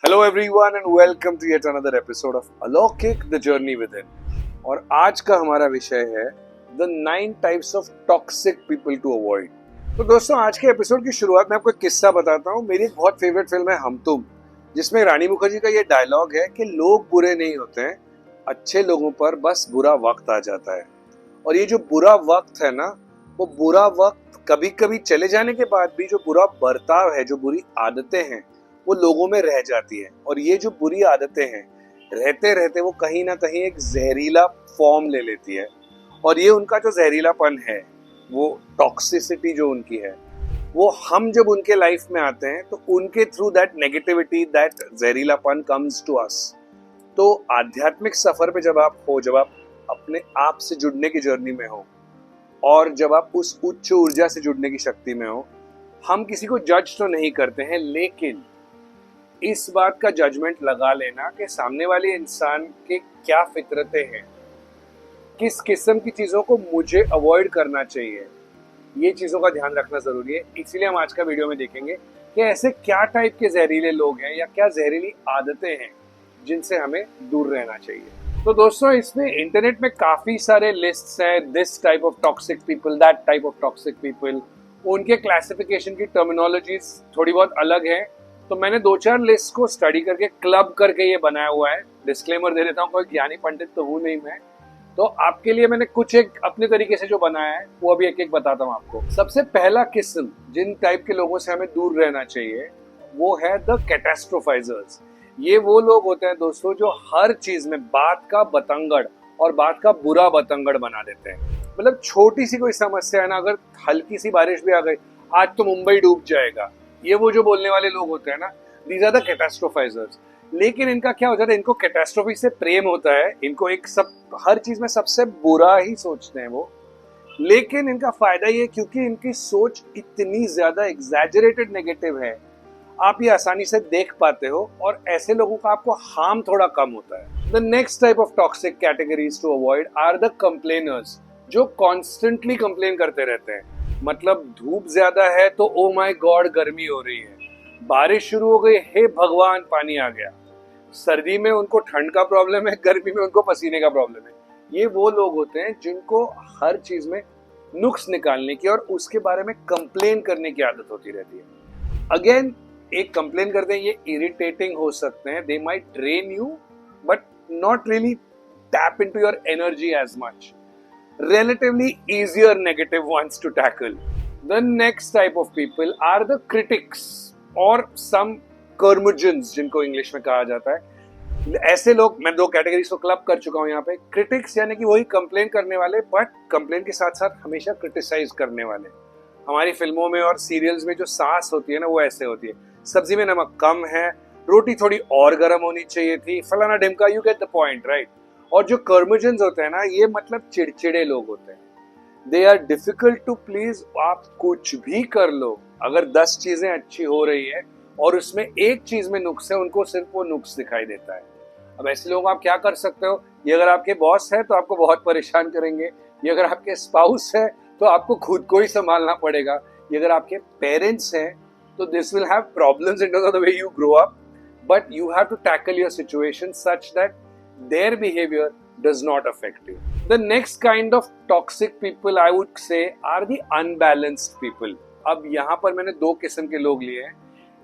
Hello everyone and welcome to yet another episode of Alokik The Journey Within। और आज का हमारा विषय है The 9 Types of Toxic People to Avoid। तो दोस्तों आज के एपिसोड की शुरुआत में आपको एक किस्सा बताता हूँ। मेरी एक बहुत फेवरेट फिल्म है हम तुम, जिसमें रानी मुखर्जी का ये डायलॉग है कि लोग बुरे नहीं होते हैं, अच्छे लोगों पर बस बुरा वक्त आ जाता है। और ये जो बुरा वक्त है ना, वो बुरा वक्त कभी कभी चले जाने के बाद भी जो बुरा बर्ताव है, जो बुरी आदतें हैं, वो लोगों में रह जाती है। और ये जो बुरी आदतें हैं, रहते रहते वो कहीं ना कहीं एक जहरीला फॉर्म ले लेती है। और ये उनका जो जहरीलापन है, वो टॉक्सिसिटी जो उनकी है, वो हम जब उनके लाइफ में आते हैं तो उनके थ्रू दैट नेगेटिविटी, दैट जहरीलापन कम्स टू अस। तो आध्यात्मिक सफर पे जब आप हो, जब आप अपने आप से जुड़ने की जर्नी में हो और जब आप उस उच्च ऊर्जा से जुड़ने की शक्ति में हो, हम किसी को जज तो नहीं करते हैं, लेकिन इस बात का जजमेंट लगा लेना कि सामने वाले इंसान के क्या फितरतें हैं, किस किस्म की चीज़ों को मुझे अवॉइड करना चाहिए, ये चीज़ों का ध्यान रखना ज़रूरी है। इसीलिए हम आज का वीडियो में देखेंगे कि ऐसे क्या टाइप के जहरीले लोग हैं या क्या जहरीली आदतें हैं जिनसे हमें दूर रहना चाहिए। तो दोस्तों, इसमें इंटरनेट में काफ़ी सारे लिस्ट्स हैं, this type of toxic people, that type of toxic people. उनके क्लासिफिकेशन की टर्मिनोलॉजीज थोड़ी बहुत अलग है। तो मैंने 2-4 लिस्ट को स्टडी करके क्लब करके ये बनाया हुआ है। डिस्क्लेमर दे देता हूँ, कोई ज्ञानी पंडित तो हूँ नहीं मैं। तो आपके लिए मैंने कुछ एक अपने तरीके से जो बनाया है वो अभी एक एक बताता हूँ आपको। सबसे पहला किस्म जिन टाइप के लोगों से हमें दूर रहना चाहिए वो है द कैटास्ट्रोफाइजर्स। ये वो लोग होते हैं दोस्तों जो हर चीज में बात का बतंगड़ और बात का बुरा बतंगड़ बना देते हैं। मतलब छोटी सी कोई समस्या है ना, अगर हल्की सी बारिश भी आ गई, आज तो मुंबई डूब जाएगा, ये वो जो बोलने वाले लोग होते हैं ना, दीज आर द कैटास्ट्रोफाइजर्स। लेकिन इनका क्या होता है, इनको कैटास्ट्रोफी से प्रेम होता है, इनको एक सब हर चीज में सबसे बुरा ही सोचते हैं वो। लेकिन इनका फायदा ये, क्योंकि इनकी सोच इतनी ज्यादा एग्जैजरेटेड नेगेटिव है, आप ये आसानी से देख पाते हो और ऐसे लोगों का आपको हार्म थोड़ा कम होता है। The next type of toxic categories to avoid are the complainers, जो कॉन्स्टेंटली कंप्लेन करते रहते हैं। मतलब धूप ज्यादा है तो ओ माय गॉड गर्मी हो रही है, बारिश शुरू हो गई, हे भगवान पानी आ गया। सर्दी में उनको ठंड का प्रॉब्लम है, गर्मी में उनको पसीने का प्रॉब्लम है। ये वो लोग होते हैं जिनको हर चीज में नुक्स निकालने की और उसके बारे में कंप्लेन करने की आदत होती रहती है। अगेन, एक कंप्लेन करते हैं, ये इरिटेटिंग हो सकते हैं, they might drain you but not really tap into your energy as much. Relatively easier negative ones to tackle. The next type of people are the critics or some curmudgeons, जिनको English में कहा जाता है। ऐसे लोग, मैं 2 categories को club कर चुका हूँ यहाँ पे। क्रिटिक्स यानी कि वही कंप्लेन करने वाले, बट कंप्लेन के साथ साथ हमेशा क्रिटिसाइज करने वाले। हमारी फिल्मों में और सीरियल्स में जो सास होती है ना, वो ऐसे होती है, सब्जी में नमक कम है, रोटी थोड़ी और गर्म होनी चाहिए थी, फलाना ढिमका, you get the point, right. और जो कर्मजन्स होते हैं ना, ये मतलब चिड़चिड़े लोग होते हैं। They are difficult to please. आप कुछ भी कर लो, अगर 10 चीजें अच्छी हो रही है और उसमें एक चीज में नुक्स है, उनको सिर्फ वो नुक्स दिखाई देता है। अब ऐसे लोग आप क्या कर सकते हो, ये अगर आपके बॉस है तो आपको बहुत परेशान करेंगे, ये अगर आपके स्पाउस है तो आपको खुद को ही संभालना पड़ेगा, ये अगर आपके पेरेंट्स हैं तो this will have problems in terms of the way you grow up, but you have to tackle your situation such that their behavior does not affect you. The next kind of toxic people I would say are the unbalanced people. अब यहाँ पर मैंने 2 किस्म के लोग लिए हैं।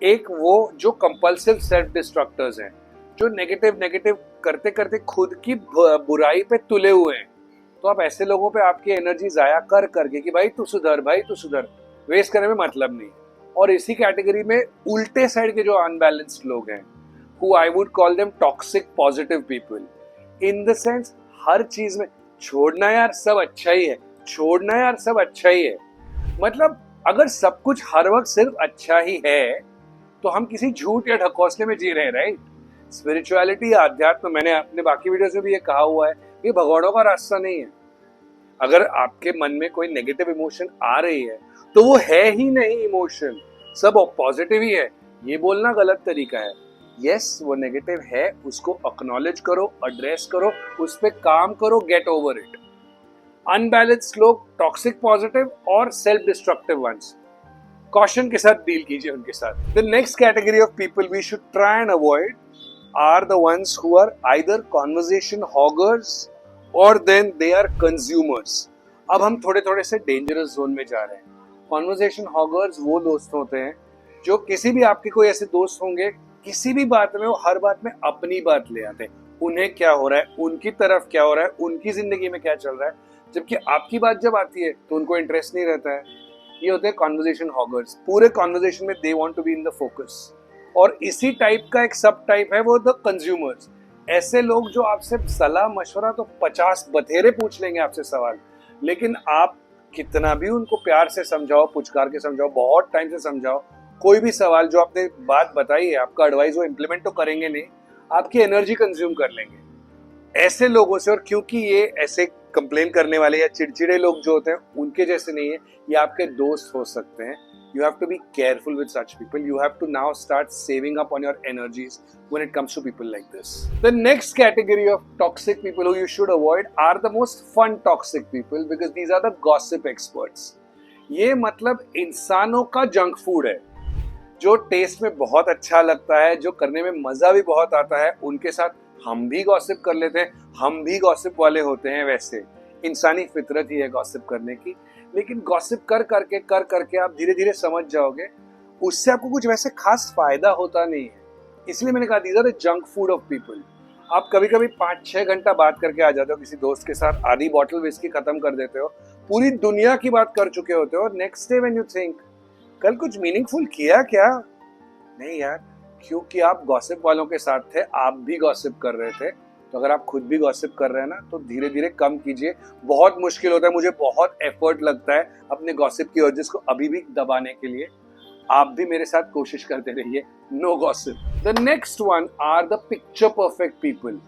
एक वो जो कंपल्सिव सेल्फ डिस्ट्रक्टर्स हैं, जो नेगेटिव करते करते खुद की बुराई पे तुले हुए हैं। तो आप ऐसे लोगों पे आपकी एनर्जी जाया कर करके कि भाई तू सुधर, भाई तू सुधर, वेस्ट करने में मतलब नहीं। और इसी कैटेगरी में उल्टे साइड के जो अनबैलेंस्ड लोग हैं, who I would call them toxic positive people, in the sense हर चीज में छोड़ना यार सब अच्छा ही है, छोड़ना यार सब अच्छा ही है। मतलब अगर सब कुछ हर वक्त सिर्फ अच्छा ही है तो हम किसी झूठ या ढकोसले में जी रहे हैं, राइट। स्पिरिचुअलिटी, अध्यात्म, मैंने अपने बाकी वीडियोस में भी ये कहा हुआ है, ये भगवानों का रास्ता नहीं है। अगर आपके मन में कोई नेगेटिव इमोशन आ रही है तो वो है ही नहीं इमोशन, सब पॉजिटिव ही है, ये बोलना गलत तरीका है। यस, वो नेगेटिव है, उसको एक्नॉलेज करो, एड्रेस करो, उस पर काम करो, गेट ओवर इट। अनबैलेंस्ड लोग, टॉक्सिक पॉजिटिव और सेल्फ डिस्ट्रक्टिव वंस, कॉशन के साथ डील कीजिए उनके साथ। The next category of people we should try and avoid are the ones who are either conversation hoggers और देन दे आर कंज्यूमर्स। अब हम थोड़े थोड़े से डेंजरस जोन में जा रहे हैं। कॉन्वर्सेशन हॉगर्स वो दोस्त होते हैं जो किसी भी आपके कोई ऐसे दोस्त होंगे, किसी भी बात में वो हर बात में अपनी बात ले आते हैं। उन्हें क्या हो रहा है, उनकी तरफ क्या हो रहा है, उनकी जिंदगी में क्या चल रहा है, जबकि आपकी बात जब आती है तो उनको इंटरेस्ट नहीं रहता है। ये होते हैं कॉन्वर्सेशन हॉगर्स। पूरे कॉन्वर्सेशन में they want to be in the focus. और इसी टाइप का एक सब टाइप है वो द कंज्यूमर्स। ऐसे लोग जो आपसे सलाह मशवरा तो 50 बथेरे पूछ लेंगे आपसे सवाल, लेकिन आप कितना भी उनको प्यार से समझाओ, पुचकार के समझाओ, बहुत टाइम से समझाओ, कोई भी सवाल जो आपने बात बताई है, आपका एडवाइस वो इम्प्लीमेंट तो करेंगे नहीं, आपकी एनर्जी कंज्यूम कर लेंगे। ऐसे लोगों से, और क्योंकि ये ऐसे कंप्लेन करने वाले या चिड़चिड़े लोग जो होते हैं उनके जैसे नहीं है, ये आपके दोस्त हो सकते हैं। You have to be careful with such people. You have to now start saving up on your energies when it comes to people like this. The next category of toxic people who you should avoid are the most fun toxic people because these are the gossip experts. ये मतलब इंसानों का junk food है, जो test में बहुत अच्छा लगता है, जो करने में मजा भी बहुत आता है। उनके साथ हम भी गॉसिप कर लेते हैं, हम भी गॉसिप वाले होते हैं। वैसे इंसानी फितरत ही है गॉसिप करने की, लेकिन गॉसिप कर करके आप धीरे धीरे समझ जाओगे उससे आपको कुछ वैसे खास फायदा होता नहीं है। इसलिए मैंने कहा these are the junk food of people. आप कभी कभी 5-6 घंटा बात करके आ जाते हो किसी दोस्त के साथ, आधी बॉटल विस्की खत्म कर देते हो, पूरी दुनिया की बात कर चुके होते हो, और next day when you think कल कुछ मीनिंगफुल किया क्या? नहीं यार, क्योंकि आप गॉसिप वालों के साथ थे, आप भी गॉसिप कर रहे थे। तो अगर आप खुद भी गॉसिप कर रहे हैं ना, तो धीरे धीरे कम कीजिए। बहुत मुश्किल होता है, मुझे बहुत एफर्ट लगता है अपने गॉसिप की अर्जेस को अभी भी दबाने के लिए। आप भी मेरे साथ कोशिश करते रहिए, no gossip. The next one are the picture perfect people.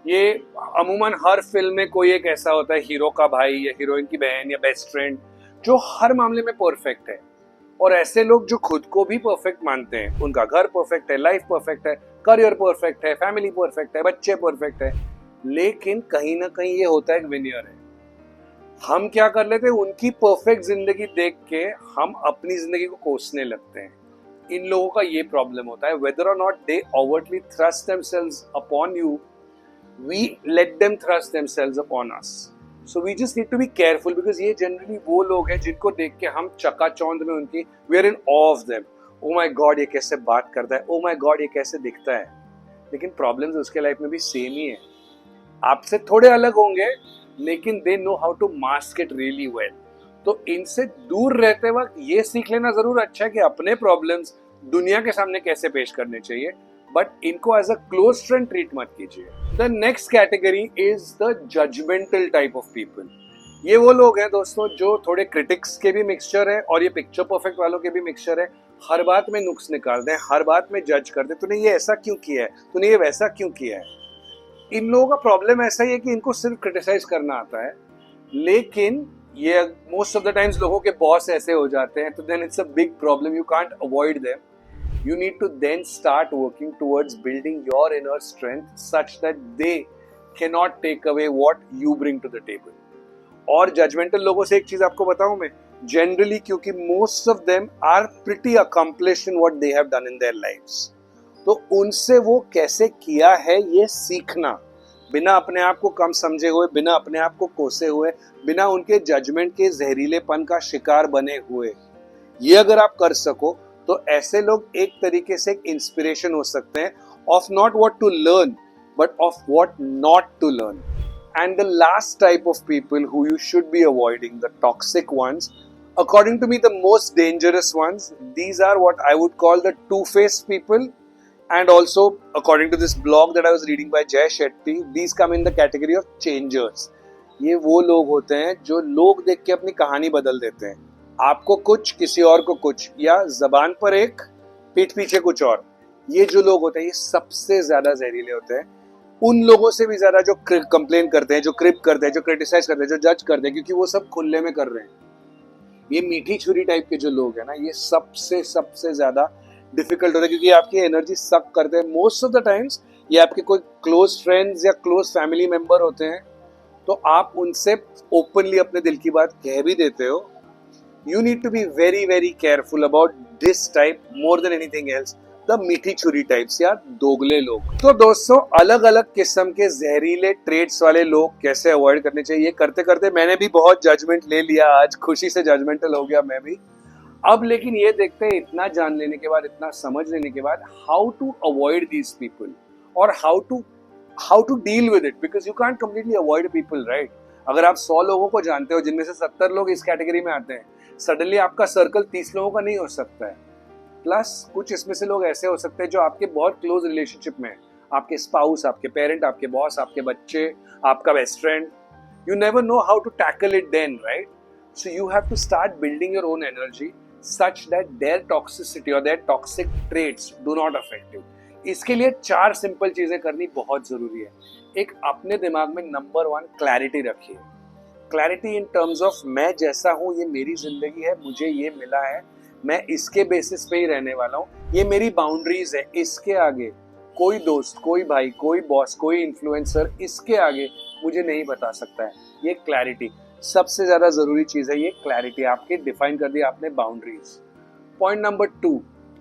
ये अमूमन हर फिल्म में कोई एक ऐसा होता है, हीरो का भाई या हीरोइन की बहन या बेस्ट फ्रेंड, जो हर मामले में परफेक्ट है। और ऐसे लोग जो खुद को भी परफेक्ट मानते हैं, उनका घर परफेक्ट है, लाइफ परफेक्ट है, करियर परफेक्ट है, फैमिली परफेक्ट है, बच्चे परफेक्ट है, लेकिन कहीं ना कहीं ये होता है एक विनियर है। हम क्या कर लेते हैं, उनकी परफेक्ट जिंदगी देख के हम अपनी जिंदगी को कोसने लगते हैं। इन लोगों का ये प्रॉब्लम होता है, वेदर और not they overtly thrust themselves upon you, we let them thrust themselves upon us. So we just need to be careful because ये जनरली वो लोग हैं जिनको देख के हम चकाचौंध में उनकी, we are in awe of them. Oh my God, ये कैसे बात करता है, ओ माय गॉड ये कैसे दिखता है। लेकिन प्रॉब्लम्स उसके लाइफ में भी सेम ही है, आपसे थोड़े अलग होंगे, लेकिन they know how to mask it really well. तो इनसे दूर रहते वक्त ये सीख लेना जरूर अच्छा है कि अपने प्रॉब्लम्स दुनिया के सामने कैसे पेश करने चाहिए, बट इनको as a close friend treat मत कीजिए। The next category is the judgmental type of people. ये वो लोग हैं दोस्तों जो थोड़े क्रिटिक्स के भी मिक्सचर है और ये पिक्चर परफेक्ट वालों के भी मिक्सचर है। हर बात में नुक्स निकाल दें, हर बात में जज कर दें, तूने ये ऐसा क्यों किया है, तूने ये वैसा क्यों किया है। इन लोगों का प्रॉब्लम ऐसा ही है कि इनको सिर्फ क्रिटिसाइज करना आता है, लेकिन ये मोस्ट ऑफ द टाइम्स लोगों के बॉस ऐसे हो जाते हैं, तो then it's a big problem, you can't avoid them. You need to then start working towards building your inner strength such that they cannot take away what you bring to the table. और judgmental लोगों से एक चीज आपको बताऊं मैं, generally क्योंकि most of them are pretty accomplished in what they have done in their lives, तो उनसे वो कैसे किया है ये सीखना, बिना अपने आप को कम समझे हुए, बिना अपने आप को कोसे हुए, बिना उनके जजमेंट के जहरीलेपन का शिकार बने हुए, ये अगर आप कर सको तो ऐसे लोग एक तरीके से एक इंस्पिरेशन हो सकते हैं of not what to learn but of what not to learn. And the last type of people who you should be avoiding, the toxic ones, according to me the most dangerous ones, these are what I would call the two-faced people, and also according to this blog that I was reading by Jay Shetty, these come in the category of changers. ये वो लोग होते हैं जो लोग देख के अपनी कहानी बदल देते हैं, आपको कुछ किसी और को कुछ, या जबान पर एक पीठ पीछे कुछ और। ये जो लोग होते हैं ये सबसे ज्यादा जहरीले होते हैं, उन लोगों से भी ज्यादा जो कंप्लेन करते हैं, जो क्रिप करते हैं, जो क्रिटिसाइज करते हैं, जो जज करते हैं, क्योंकि वो सब खुले में कर रहे हैं। ये मीठी छुरी टाइप के जो लोग हैं ना, ये सबसे ज्यादा डिफिकल्ट होता है, क्योंकि आपकी एनर्जी सक करते हैं। मोस्ट ऑफ द टाइम्स ये आपके कोई क्लोज फ्रेंड्स या क्लोज फैमिली मेंबर होते हैं, तो आप उनसे ओपनली अपने दिल की बात कह भी देते हो, You need to be very very careful about this type more than anything else, the मीठी छुरी टाइप्स या दोगले लोग। तो दोस्तों अलग अलग किस्म के जहरीले ट्रेड्स वाले लोग कैसे अवॉइड करने चाहिए, ये करते करते मैंने भी बहुत जजमेंट ले लिया, आज खुशी से जजमेंटल हो गया मैं भी। अब लेकिन ये देखते हैं इतना जान लेने के बाद, इतना समझ लेने के बाद, how to avoid these people और how to deal with it, because you can't completely avoid people, right. अगर आप 100 लोगों को जानते हो जिनमें से 70 लोग इस कैटेगरी में आते हैं, सडनली आपका सर्कल 30 लोगों का नहीं हो सकता है। प्लस कुछ इसमें से लोग ऐसे हो सकते हैं जो आपके बहुत क्लोज रिलेशनशिप में है, आपके स्पाउस, आपके पेरेंट, आपके बॉस, आपके बच्चे, आपका best friend. You never know how to tackle it then, right. So you have to start building your own energy such that their toxicity or their toxic traits do not affect you. इसके लिए 4 simple चीजें करनी बहुत जरूरी है। एक, अपने दिमाग में नंबर 1 क्लैरिटी रखिए। क्लैरिटी इन टर्म्स ऑफ मैं जैसा हूँ, ये मेरी जिंदगी है, मुझे ये मिला है, मैं इसके बेसिस पे ही रहने वाला हूँ, ये मेरी बाउंड्रीज है, इसके आगे कोई दोस्त, कोई भाई, कोई बॉस, कोई इन्फ्लुएंसर इसके आगे मुझे नहीं बता सकता है। ये क्लैरिटी सबसे ज्यादा जरूरी चीज है। ये क्लैरिटी आपके डिफाइन कर दिया आपने बाउंड्रीज। पॉइंट नंबर 2,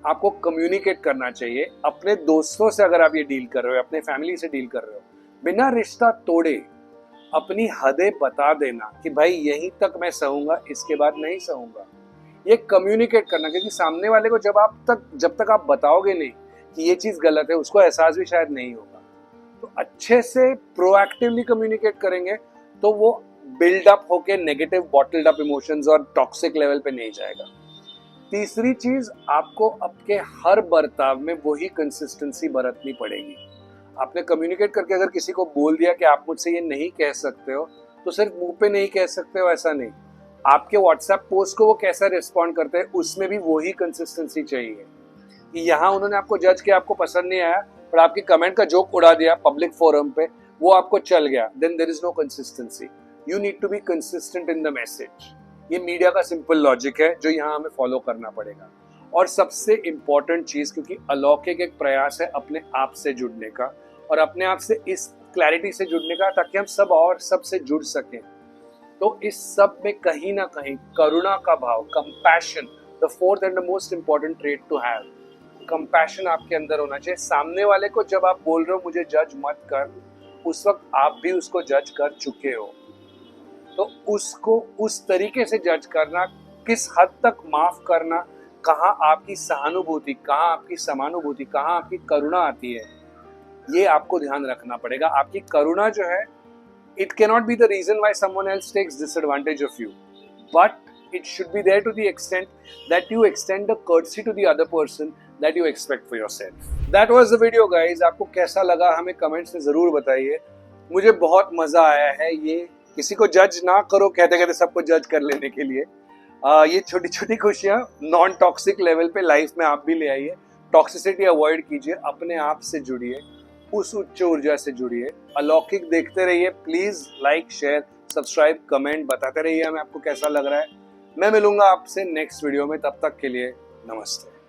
आपको कम्युनिकेट करना चाहिए अपने दोस्तों से। अगर आप ये डील कर रहे हो, अपने फैमिली से डील कर रहे हो, बिना रिश्ता तोड़े अपनी हदें बता देना कि भाई यहीं तक मैं सहूंगा, इसके बाद नहीं सहूंगा। ये कम्युनिकेट करना, क्योंकि सामने वाले को जब तक आप बताओगे नहीं कि ये चीज गलत है, उसको एहसास भी शायद नहीं होगा। तो अच्छे से प्रोएक्टिवली कम्युनिकेट करेंगे तो वो बिल्डअप होके नेगेटिव बॉटल्ड अप इमोशंस और टॉक्सिक लेवल पे नहीं जाएगा। तीसरी चीज, आपको आपके हर बर्ताव में वही कंसिस्टेंसी बरतनी पड़ेगी। आपने कम्युनिकेट करके अगर किसी को बोल दिया कि आप मुझसे ये नहीं कह सकते हो, तो सिर्फ मुंह पे नहीं कह सकते हो ऐसा नहीं, आपके व्हाट्सएप पोस्ट को वो कैसा रिस्पॉन्ड करते हैं उसमें भी वही कंसिस्टेंसी चाहिए। यहाँ उन्होंने आपको जज किया, आपको पसंद नहीं आया, पर आपकी कमेंट का जोक उड़ा दिया पब्लिक फोरम पे, वो आपको चल गया, then there is no consistency. You need to be consistent in the message. ये मीडिया का सिंपल लॉजिक है जो यहाँ हमें फॉलो करना पड़ेगा। और सबसे इम्पोर्टेंट चीज, क्योंकि अलौकिक एक प्रयास है अपने आप से जुड़ने का और अपने आप से इस क्लैरिटी से जुड़ने का, ताकि हम सब और सबसे जुड़ सकें। तो इस सब में कहीं ना कहीं करुणा का भाव, compassion, the fourth and the most important trait to have, compassion आपके अंदर होना चाहिए। सामने वाले को जब आप बोल रहे हो मुझे जज मत कर, उस वक्त आप भी उसको जज कर चुके हो, तो उसको उस तरीके से जज करना, किस हद तक माफ करना, कहाँ आपकी सहानुभूति, कहाँ आपकी समानुभूति, कहाँ आपकी करुणा आती है, ये आपको ध्यान रखना पड़ेगा। आपकी करुणा जो है, it can not be the reason why someone else takes disadvantage of you, but it should be there to the extent that you extend the courtesy to the other person that you expect for yourself. That was the video guys. आपको कैसा लगा हमें comments में जरूर बताइए। मुझे बहुत मजा आया है ये किसी को जज ना करो कहते कहते सबको जज कर लेने के लिए। ये छोटी छोटी खुशियाँ नॉन टॉक्सिक लेवल पे लाइफ में आप भी ले आइए। टॉक्सिसिटी अवॉइड कीजिए, अपने आप से जुड़िए, उस उच्च ऊर्जा से जुड़िए। अलौकिक देखते रहिए। Please like, share, subscribe, comment बताते रहिए हमें आपको कैसा लग रहा है। मैं मिलूंगा आपसे नेक्स्ट वीडियो में, तब तक के लिए नमस्ते।